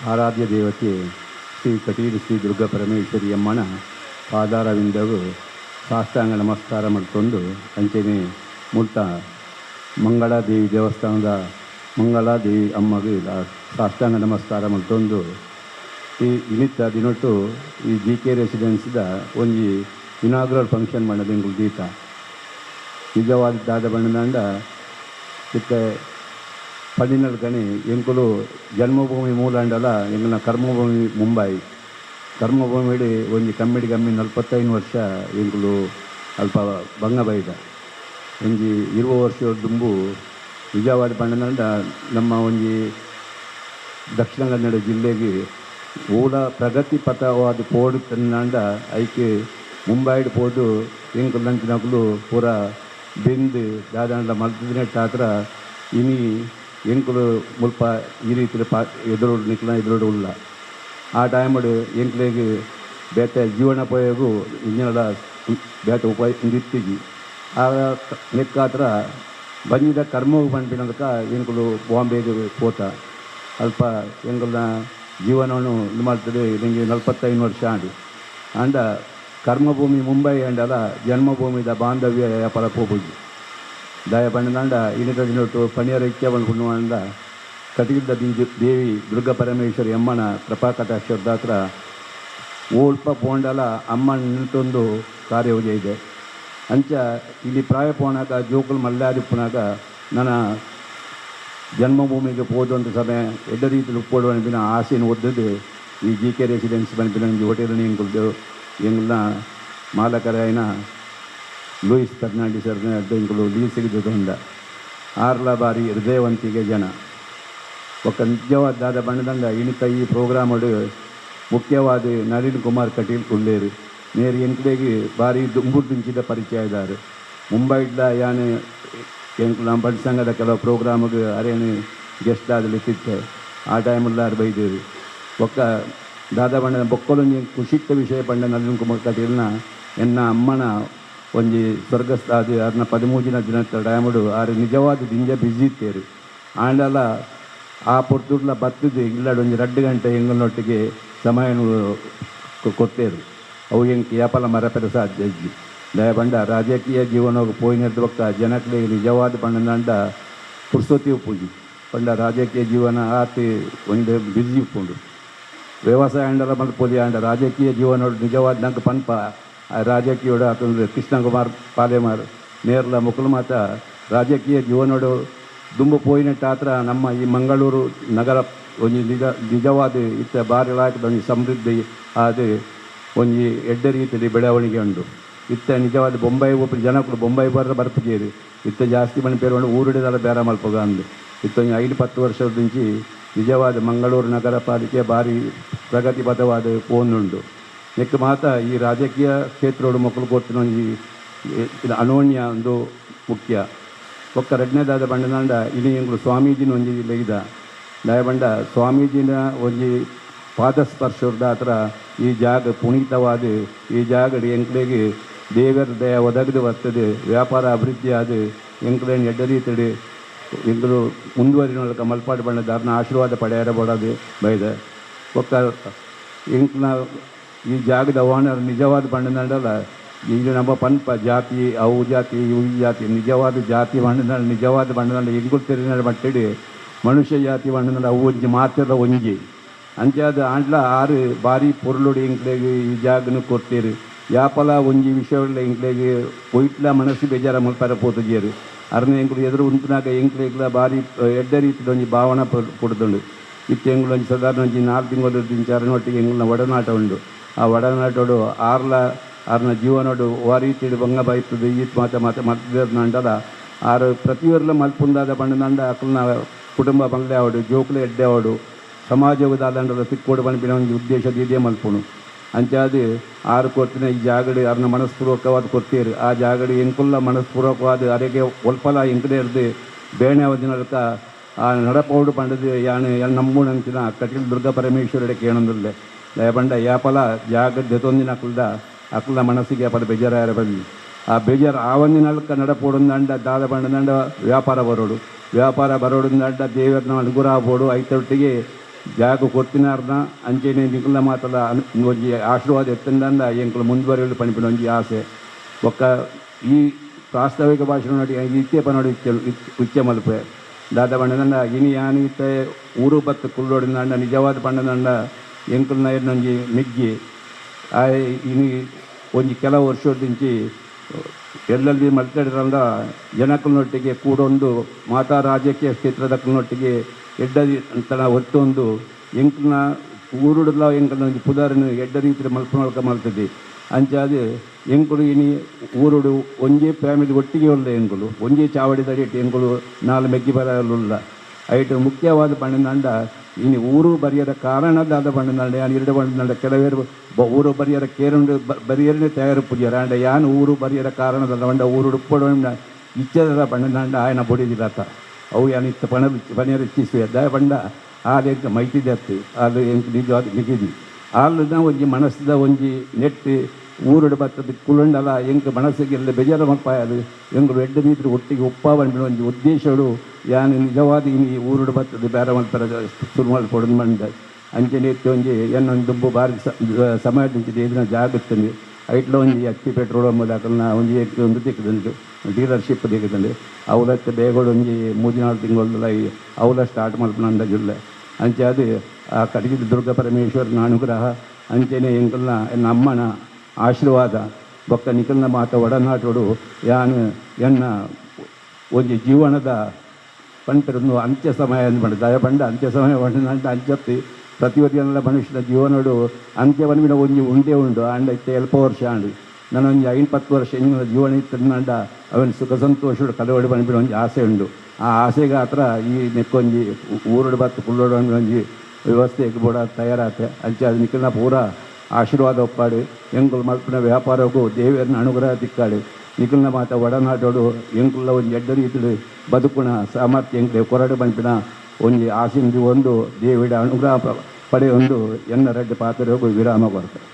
ಆರಾಧ್ಯ ದೇವತೆ ಶ್ರೀ ಕಟೀಲು ಶ್ರೀ ದುರ್ಗಾ ಪರಮೇಶ್ವರಿ ಅಮ್ಮನ ಪಾದಾರವಿಂದವು ಸಾಷ್ಟಾಂಗ ನಮಸ್ಕಾರ ಮಾಡಿಕೊಂಡು ಅಂಚೆನೆ ಮುಲ್ತ ಮಂಗಳಾದೇವಿ ದೇವಸ್ಥಾನದ ಮಂಗಳಾದೇವಿ ಅಮ್ಮಗೆ ಸಾಷ್ಟಾಂಗ ನಮಸ್ಕಾರ ಮಾಡಿಕೊಂಡು ಈ ಇನಿತ್ತ ದಿನೊಟ್ಟು ಈ ಜಿ ಕೆ ರೆಸಿಡೆನ್ಸ್ದ ಒಂದು ಇನಾಗ್ರಲ್ ಫಂಕ್ಷನ್ ಮಾಡೋದು ಎಂಗುಳು ದೀತ ನಿಜವಾದ ದಾದ ಬಣ್ಣದಂಡ ಇತ್ತ ಪಡಿನಲ್ ಗಣಿ ಎಂಕುಲು ಜನ್ಮಭೂಮಿ ಮೂಲಾಂಡಲ ಎಂಗಿನ ಕರ್ಮಭೂಮಿ ಮುಂಬೈ ಕರ್ಮಭೂಮಿಡಿ ಒಂದು ಕಮ್ಮಿಡಿ 45 ವರ್ಷ ಎಂಕುಲು ಅಲ್ಪ ಭಂಗ ಬೈದ ಒಂಜಿ 20 ವರ್ಷ ದುಂಬು ನಿಜವಾದ ಬಣ್ಣದಂಡ ನಮ್ಮ ಒಂದು ದಕ್ಷಿಣ ಕನ್ನಡ ಜಿಲ್ಲೆಗೆ ಊಡ ಪ್ರಗತಿ ಪಥವಾದ ಪೋಡು ತಂದಾಂಡ ಐಕೆ ಮುಂಬೈಡ್ ಪೋದು ಎಂಕುಲು ನಂಚಿನಕುಲು ಪೂರ ಬೆಂದು ದಾದಾಂಡ ಮಲ್ತಿದ್ನೆಟ್ಟಾತ್ರ ಇನಿ ಎಂಕುಲು ಮುಲ್ಪ ಈ ರೀತಿ ಎದುರೋಡು ನಿಕ್ಲ ಎದುರೋಡು ಉಲ್ಲ ಆ ಟೈಮಡು ಎಂಕ್ಲೆಗೆ ಬೇತೆ ಜೀವನೋಪಯೋಗು ಇಂಜಿನದ ಬೇತೆ ಉಪಯೋಗಿತ್ತಿಗಿ ಆ ನೆಕ್ಕಾತ್ರ ಬಂದಿದ ಕರ್ಮವು ಬಂದಿನದಕ ಎಂಕುಲು ಬಾಂಬೆಗೆ ಪೋತ ಅಲ್ಪ ಎಂಕಲ್ನ ಜೀವನವನ್ನು ಇದು ಮಾಡ್ತದೆ ನಿಮಗೆ 45 ವರ್ಷ ಅಂಡ ಕರ್ಮಭೂಮಿ ಮುಂಬೈ ಅಂಡಲ ಜನ್ಮಭೂಮಿದ ಬಾಂಧವ್ಯ ವ್ಯಾಪಾರ ಪೋಪುಜಿ ದಯ ಬಣ್ಣದಂಡ ಇನ್ನಿತ ದಿನೊಟ್ಟು ಪಣಿಯರ ಇಚ್ಛೆವನ್ನು ಪುಣ್ಯವಂಡ ಕಟೀಲ್ದ ದೇವಿ ದುರ್ಗಾ ಪರಮೇಶ್ವರಿ ಅಮ್ಮನ ಕೃಪಾಕಟಾಕ್ಷರದಾತ್ರ ಓಲ್ಪ ಪೋಂಡಲ ಅಮ್ಮನ ನಿಂತೊಂದು ಕಾರ್ಯವಜೆ ಇದೆ ಅಂಚ ಇಲ್ಲಿ ಪ್ರಾಯ ಪೋನಾಗ ಜೋಕುಲು ಮಲ್ಲಾದಿ ಪುನಾಗ ನನ್ನ ಜನ್ಮಭೂಮಿಗೆ ಹೋದಂಥ ಸಮಯ ಎಡ್ಡ ರೀತಿಯಲ್ಲಿ ಉಪ್ಪೋಡು ಅನ್ಪಿನ ಆಸೆಯನ್ನು ಒದ್ದದ್ದು ಈ ಜಿ ಕೆ ರೆಸಿಡೆನ್ಸ್ ಬನ್ಪಿನ ಹೋಟೆಲ್ ಎಂಗುಲ್ದು ಎಂಗುಲ್ನ ಮಾಲಕರಾಯನ ಲೂಯಿಸ್ ಫರ್ನಾಂಡಿಸ್ ಎಂಕುಲು ಲೀಡ್ ಸಿಗಿದುಂಡ ಆರ್ಲ ಬಾರಿ ಹೃದಯವಂತಿಗೆ ಜನ ಒಕ್ಕ ನಿಜವಾದ ಬಣ್ಣದಂಡ ಇಣಿತ ಈ ಪ್ರೋಗ್ರಾಮಡು ಮುಖ್ಯವಾದ ನಳಿನ್ ಕುಮಾರ್ ಕಟೀಲ್ ಉಳ್ಳೇರು ನೇರು ಎಂಕುಲೆಗೆ ಬಾರಿ ದುಂಬುರ್ದಿಂಚಿದ ಪರಿಚಯದಾರು ಮುಂಬೈಡ್ಲ ಯಾನು ಎಂಕುಲು ನಮ್ಮ ಬಡ್ ಸಂಘದ ಕೆಲವು ಪ್ರೋಗ್ರಾಮ್ಗೆ ಅರೇನು ಗೆಸ್ಟ್ ಆದಲಿತ್ತಿತ್ತೆ ಆ ಟೈಮಲ್ಲಿ ಅವ್ರು ಬೈದೇರು ಒಕ್ಕ ದಾದ ಬಣ್ಣದ ಬೊಕ್ಕಲೊಂದು ಖುಷಿತ್ತ ವಿಷಯ ಪಂಡ ನಳಿನ್ ಕುಮಾರ್ ಕಟೀಲ್ನ ಎನ್ನ ಅಮ್ಮನ ಒಂಜಿ ಸ್ವರ್ಗಸ್ಥಾದ ಅವ್ರನ್ನ 13 ದಿನದ ಟೈಮಡು ಅವ್ರು ನಿಜವಾದ ದಿಂಜ ಬಿಸಿ ಇತ್ತೇರು ಆಂಡಲ ಆ ಪೊರ್ತುಡ್ಲ ಬತ್ತದು ಇಲ್ಲಾಡು ಒಂದು 2 ಗಂಟೆ ಎಂಗಲ್ನೊಟ್ಟಿಗೆ ಸಮಯ ಕೊಟ್ಟೇರು ಅವು ಎಂಗೆ ಯಾಪಲ ಮರಪೆರಸ ಅಜ್ಜಿ ದಯ ಬಂಡ ರಾಜಕೀಯ ಜೀವನಕ್ಕೆ ಪೋಯಿನದ್ದು ಒಕ್ಕ ಜನಕ್ಕೆ ನಿಜವಾದ ಬಣ್ಣದಂಡ ಪುರ್ಸೊತ್ತಿ ಉಪ್ಪುಜಿ ಪಂಡ ರಾಜಕೀಯ ಜೀವನ ಆತಿ ಒಂದು ಬಿಸಿ ಉಪ್ಪುಂಡು ವ್ಯವಸಾಯ ಅಂಡಲ ಮಲ್ಪೊಲಿ ಅಂಡ ರಾಜಕೀಯ ಜೀವನ ನಿಜವಾದ ನಂಗೆ ಪನ್ಪ ರಾಜಕೀಯೋಡು ಆತಂದ್ರೆ ಕೃಷ್ಣಕುಮಾರ್ ಪಾಲೇಮಾರ್ ನೇರ್ಲ ಮುಕುಲು ಮಾತ ರಾಜಕೀಯ ಜೀವನೋಡು ದುಂಬು ಪೋಯಿನಟ್ಟಾತ್ರ ನಮ್ಮ ಈ ಮಂಗಳೂರು ನಗರ ಒಂದು ನಿಜವಾದ ಇತ್ತ ಬಾರಿ ಲಾಯಕದ ಒಂದು ಸಮೃದ್ಧಿ ಅದು ಒಂದು ಎಡ್ಡ ರೀತಿಯಲ್ಲಿ ಬೆಳವಣಿಗೆ ಉಂಡು ಇತ್ತ ನಿಜವಾದ ಬೊಂಬೈ ಒಬ್ಬರು ಜನಕ್ಕಳು ಬೊಂಬೈ ಬರ್ಪುಜೇರಿ ಇತ್ತ ಜಾಸ್ತಿ ಮನೆ ಪೇರು ಊರಿಡದಲ್ಲ ಬೇರೆ ಮಲ್ಪಗ ಅಂದು ಇತ್ತ 5-10 ವರ್ಷದ నుంచి ನಿಜವಾದ ಮಂಗಳೂರು ನಗರ ಪಾಲಿಕೆ ಭಾರಿ ಪ್ರಗತಿಪಥವಾದ ಪೋನುಂಡು ನೆಕ್ ಮಾತ ಈ ರಾಜಕೀಯ ಕ್ಷೇತ್ರೋಡು ಮಕ್ಕಳು ಕೊಟ್ಟಿನ ಈ ಅನೋನ್ಯ ಒಂದು ಮುಖ್ಯ ಒಕ್ಕ 2ನೇದಾದ ಬಣ್ಣದಂಡ ಇನಿ ಎಂಗಳು ಸ್ವಾಮೀಜಿನ ಒಂದು ಇದ ದಯ ಬಂಡ ಸ್ವಾಮೀಜಿನ ಒಂದು ಪಾದಸ್ಪರ್ಶದ ಹತ್ರ ಈ ಜಾಗ ಪುನೀತವಾದ ಈ ಜಾಗ ಎಂಕ್ಲೆಗೆ ದೇವರ ದಯ ಒದಗದು ಬರ್ತದೆ ವ್ಯಾಪಾರ ಅಭಿವೃದ್ಧಿ ಆದ ಎಂಕ್ಲೇನು ಎಡ್ಡ ರೀತಿಯಲ್ಲಿ ಎಂಗಳು ಮುಂದುವರಿನೊಳಗೆ ಮಲ್ಪಾಡು ಬಣ್ಣದ ಅವ್ರನ್ನ ಆಶೀರ್ವಾದ ಪಡೆಯರಬಾರದು ಬೈದ ಒಕ್ಕ ಎಂಕ್ನ ಈ ಜಾಗದ ಓನರ್ ನಿಜವಾದ ಬಣ್ಣದಂಡಲ್ಲ ಈಗ ನಮ್ಮ ಪನ್ಪ ಜಾತಿ ಅವು ಜಾತಿ ಇವು ಜಾತಿ ನಿಜವಾದ ಜಾತಿ ಬಣ್ಣದಂಡ ನಿಜವಾದ ಬಣ್ಣದಂಡ ಎಂಗುಳು ತೆರಿನ ಮಟ್ಟಿಡಿ ಮನುಷ್ಯ ಜಾತಿ ಬಣ್ಣದಂಡ ಅವು ಒಂಜಿ ಮಾತ್ರದ ಒಂಜಿ ಅಂಚಾದ ಆಂಡ್ಲ 6 ಬಾರಿ ಪೊರ್ಲುಡು ಎಂಕ್ಲೆಗೆ ಈ ಜಾಗನು ಕೊಡ್ತೀರಿ ಯಾಪಲ ಒಂಜಿ ವಿಷಯಗಳ ಎಂಕ್ಲೆಗೆ ಒಯ್ಟ್ಲ ಮನಸ್ಸು ಬೇಜಾರ ಮಲ್ಪರ ಪೋತುಜೇರು ಅರ್ನ ಎಂಕುಲು ಎದುರು ಉಂಟುನಾಗ ಎಂಕ್ಲೆಗ್ಲ ಬಾರಿ ಎಡ್ಡ ರೀತಿದ ಒಂಜಿ ಭಾವನೆ ಕೊಡ್ದುಂಡು ಇತ್ತು ಎಂಗುಲು ಒಂಜಿ ಸಾಧಾರಣ ಒಂಜಿ 4 ತಿಂಗಳು 5 ಒಟ್ಟಿಗೆ ಎಂಗುಲ್ನ ಒಡನಾಟ ಉಂಡು ಆ ಒಡನಾಟೋಡು ಆರ್ನ ಜೀವನೋಡು ಆ ರೀತಿಯಲ್ಲಿ ಭಂಗ ಬೈತದೆ ಈತ್ ಮತ್ತಿದ್ರನ್ನ ಅಂಡಲ್ಲ ಆರು ಪ್ರತಿಯೊರ್ಲ ಮಲ್ಪುಂದಾದ ಬಣ್ಣದಂಡ ಅಕ್ಕಲ್ನ ಕುಟುಂಬ ಬಂಗ್ಲೆ ಆವಡು ಜೋಕ್ಲೆ ಎಡ್ಡೆ ಆವಡು ಸಮಾಜದ ದಂಡದ ಸಿಕ್ಕೋಡು ಬಣ್ಣಿನ ಒಂದು ಉದ್ದೇಶದ ಇದೇ ಮಲ್ಪುಣು ಅಂಚಾದು 6 ಕೊಟ್ಟಿನ ಈ ಜಾಗಡಿ ಅವ್ರನ್ನ ಮನಸ್ಪೂರ್ವಕವಾದ ಕೊಡ್ತೀರಿ ಆ ಜಾಗಡಿ ಎಂಕುಲ್ಲ ಮನಸ್ಪೂರ್ವಕವಾದ ಅರೆಗೆ ಒಲ್ಪಲ ಎಂಕಡೆ ಇರ್ದು ಬೇಣೆ ಅವಧಿನಲ್ಕ ಆ ನಡಪೌಡು ಪಂಡದು ಯಾನು ನಮ್ಮೂನಂಚಿನ ಕಟೀಲ್ ದುರ್ಗಾ ಪರಮೇಶ್ವರಡೆ ಕೇಳೊಂದಿಲ್ಲ ದಯಬಂಡ ಯಾಪಲ ಜಾಗ ಜೊತೊಂದಿನ ಅಕ್ಕಲ ಮನಸ್ಸಿಗೆ ಯಾಪಲ ಬೇಜಾರ ಬಂದು ಆ ಬೇಜಾರು ಆವಂದಿನಲ್ಕ ನಡಪೋಡುಂದಂಡ ದಾದ ಬಂಡದಂಡ ವ್ಯಾಪಾರ ಬರೋಡು ಬರೋಡಿಂದಂಡ ದೇವರನ್ನ ಅನುಗ್ರಹ ಬೋಡು ಐತೊಟ್ಟಿಗೆ ಜಾಗ ಕೊತ್ತಿನಾರ್ನ ಅಂಚೆನೆ ನಿಕಲ್ನ ಮಾತಲ್ಲ ಒಂಜಿ ಆಶೀರ್ವಾದ ಎತ್ತಂದ ಎಂಕಲು ಮುಂದುವರಿಯಲು ಪಣಿಪಿನ ಒಂಜಿ ಆಸೆ ಒಕ್ಕ ಈ ಪ್ರಾಸ್ತಾವಿಕ ಭಾಷಣ ನೋಡಿ ಇತ್ಯ ಪನೋಡಿ ಉಚ್ಚ ಮಲ್ಪೆ ದಾದ ಪಂಡದಂಡ ಇನಿ ಯಾನಿ ಇತ್ತ ಊರು ಬತ್ತು ಕುಲ್ಲೋಡಿಂದ ನಿಜವಾದ ಪಂಡದಂಡ ಎಂಕಲ್ನ ಏನೊಂಜಿ ಮಿಗ್ಗಿ ಇನಿ ಒಂಜಿ ಕೆಲವು ವರ್ಷದಿಂಚಿ ಎಲ್ಲಲ್ಲಿ ಮಲ್ತಾಡಿರಂದ ಜನಕ್ಕನೊಟ್ಟಿಗೆ ಕೂಡೊಂದು ಮಾತಾ ರಾಜಕೀಯ ಕ್ಷೇತ್ರದಕ್ಕನೊಟ್ಟಿಗೆ ಎಡ್ಡದಿ ಅಂತನ ಒತ್ತೊಂದು ಎಂಕ್ಲನ ಊರುಡ್ಲ ಎಂಕಲ್ನ ಒಂಜಿ ಪುದಾರನು ಎಡ್ಡ ರೀತಿಯ ಮಲ್ಪನೊಳಕ ಮಲ್ತದೆ ಅಂಚಾದು ಎಂಕುಲು ಇನಿ ಊರುಡು ಒಂಜೇ ಫ್ಯಾಮಿಲಿ ಒಟ್ಟಿಗೆ ಉಳ್ಳ ಎಂಕುಲು ಒಂಜೇ ಚಾವಡಿ ತಡಿಯಟ್ಟು ಎಂಕುಲು ನಾಲ್ ಮೆಗ್ಗಿ ಬರಲ್ಲ ಐಟು ಮುಖ್ಯವಾದ ಪಂಡಿನಂಡ ಇನಿ ಊರು ಬರಿಯದ ಕಾರಣದಾದ ಪಂಡಿನಂಡ ಯಾನು ಎರಡು ಪಂಡಿನಂಡ ಕೆಲವೇರು ಊರು ಬರಿಯರ ಕೇರುಂಡು ಬರಿಯರೇ ತಯಾರು ಪುಡಿಯರ ಅಂಡ ಯಾನು ಊರು ಬರಿಯರ ಕಾರಣದ ಬಂಡ ಊರು ಉಪ್ಪಡ ಇಚ್ಚದ ಪಂಡಿನಂಡ ಆಯನ ಬೊಡಿದಿರತ್ತ ಅವು ಯಾನು ಇತ್ತ ಪಣಿಯರು ಇಚ್ಛಿಸುವ ಬಂಡ ಆಗ ಮೈತಿದತ್ತು ಅದು ಎಂಕ್ ನಿಜವಾದ ಮಿಗಿದಿ ಆಲ್ನ ಒಂಜಿ ಮನಸ್ಸದ ಒಂಜಿ ನೆಟ್ಟು ಊರುಡು ಬತ್ತದ ಕುಳುಂಡಲ ಎಂಕ್ ಮನಸ್ಸಿಗೆಲ್ಲ ಬೇಜಾರು ಮಲ್ಪಾಯದು ಎಂಗಳು ಎಡ್ಡ ರೀತಿ ಒಟ್ಟಿಗೆ ಉಪ್ಪ ಬಂದು ಒಂಜಿ ಉದ್ದೇಶಗಳು ಯಾನು ನಿಜವಾದ ಇನಿ ಊರುಡು ಬತ್ತದ ಬೇರೆ ಮಲ್ಪರ ಶುರು ಮಲ್ಪೊಡು ಮಂಡ ಅಂಚನೆ ಎತ್ತಿ ಒಂಜಿ ಏನೊಂದು ದುಂಬು ಬಾರಿ ಸಮಯದಿಂಚಿದ ಇದನ್ನ ಜಾಗುತ್ತದೆ ಐಟ್ಲ ಒಂಜಿ ಅಕ್ಕಿ ಪೆಟ್ರೋಲ್ ಅಂಬುದಾಕಲ್ನ ಒಂಜಿ ಎತ್ತಿ ಒಂದು ತಿಕ್ಕದಂಡು ಡೀಲರ್ಶಿಪ್ ದಿಕ್ಕದಂಡು ಅವಲತ್ತೆ ಬೇಗೋಡು ಒಂಜಿ 3-4 ತಿಂಗಳ ಅವಲ ಸ್ಟಾರ್ಟ್ ಮಲ್ಪನಂದ ಜಿಲ್ಲೆ ಅಂಚೆ ಅದು ಆ ಕಟಗಿದ ದುರ್ಗ ಪರಮೇಶ್ವರನ ಅನುಗ್ರಹ ಅಂಚೆನೆ ಎಂಕಲ್ನ ಎನ್ನ ಅಮ್ಮನ ಆಶೀರ್ವಾದ ಬೊಕ್ಕ ನಿಕಲ್ನ ಮಾತ ಒಡನಾಟೋಡು ಯಾನು ಎನ್ನ ಒಂಜಿ ಜೀವನದ ಪಂಟರನ್ನು ಅಂತ್ಯ ಸಮಯ ಅಂದ್ಬಂಡ ದಯ ಬಂಡ ಅಂತ್ಯ ಸಮಯ ಬಂಡ ಅಂಚತ್ತಿ ಪ್ರತಿಯೊಂದೆಲ್ಲ ಮನುಷ್ಯನ ಜೀವನಡು ಅಂತ್ಯ ಬಂದ್ಬಿಡ ಒಂಜಿ ಉಂಡೆ ಉಂಡು ಆಂಡ ಇತ್ತೆ ಎಲ್ಪ ವರ್ಷ ಆಂಡು ನಾನು ಒಂಜಿ 50 ವರ್ಷ ಇಂಗಿನ ಜೀವನ ಇತ್ತಂಡ ಅವನ ಸುಖ ಸಂತೋಷಡು ಕಲವಡಿ ಬಂದ್ಬಿಡ ಒಂಜಿ ಆಸೆ ಉಂಡು ಆ ಆಸೆಗೆ ಹತ್ರ ಈ ನೆಕ್ಕೊಂಜಿ ಊರುಡು ಬತ್ತು ಕುಳ್ಳೋಡು ಒಂಜಿ ವ್ಯವಸ್ಥೆಗೆ ಕೂಡ ತಯಾರಾತೆ ಅಂಚೆ ಅದು ನಿಖಿಲ್ನ ಪೂರ ಆಶೀರ್ವಾದ ಒಪ್ಪಾಡು ಎಂಕುಲು ಮಲ್ಪಿನ ವ್ಯಾಪಾರಕ್ಕೂ ದೇವಿಯರನ್ನ ಅನುಗ್ರಹ ತಿಕ್ಕಾಡು ನಿಖಿಲ್ನ ಮಾತ ಒಡನಾಟೋಡು ಎಂಕುಲ್ಲ ಒಂಜಿ ಎಡ್ಡ ರೀತಿಲು ಬದುಕುಣ ಸಾಮರ್ಥ್ಯ ಎಂಕ್ಲೆ ಕೊರಡು ಬಂಪಿನ ಒಂಜಿ ಆಸಿಂದು ಒಂದು ದೇವಿಡ ಅನುಗ್ರಹ ಪಡೆಯೊಂದು ಎನ್ನ ರೆಡ್ಡ ಪಾತ್ರೆ ವಿರಾಮ ಕೊಡ್ತಾರೆ.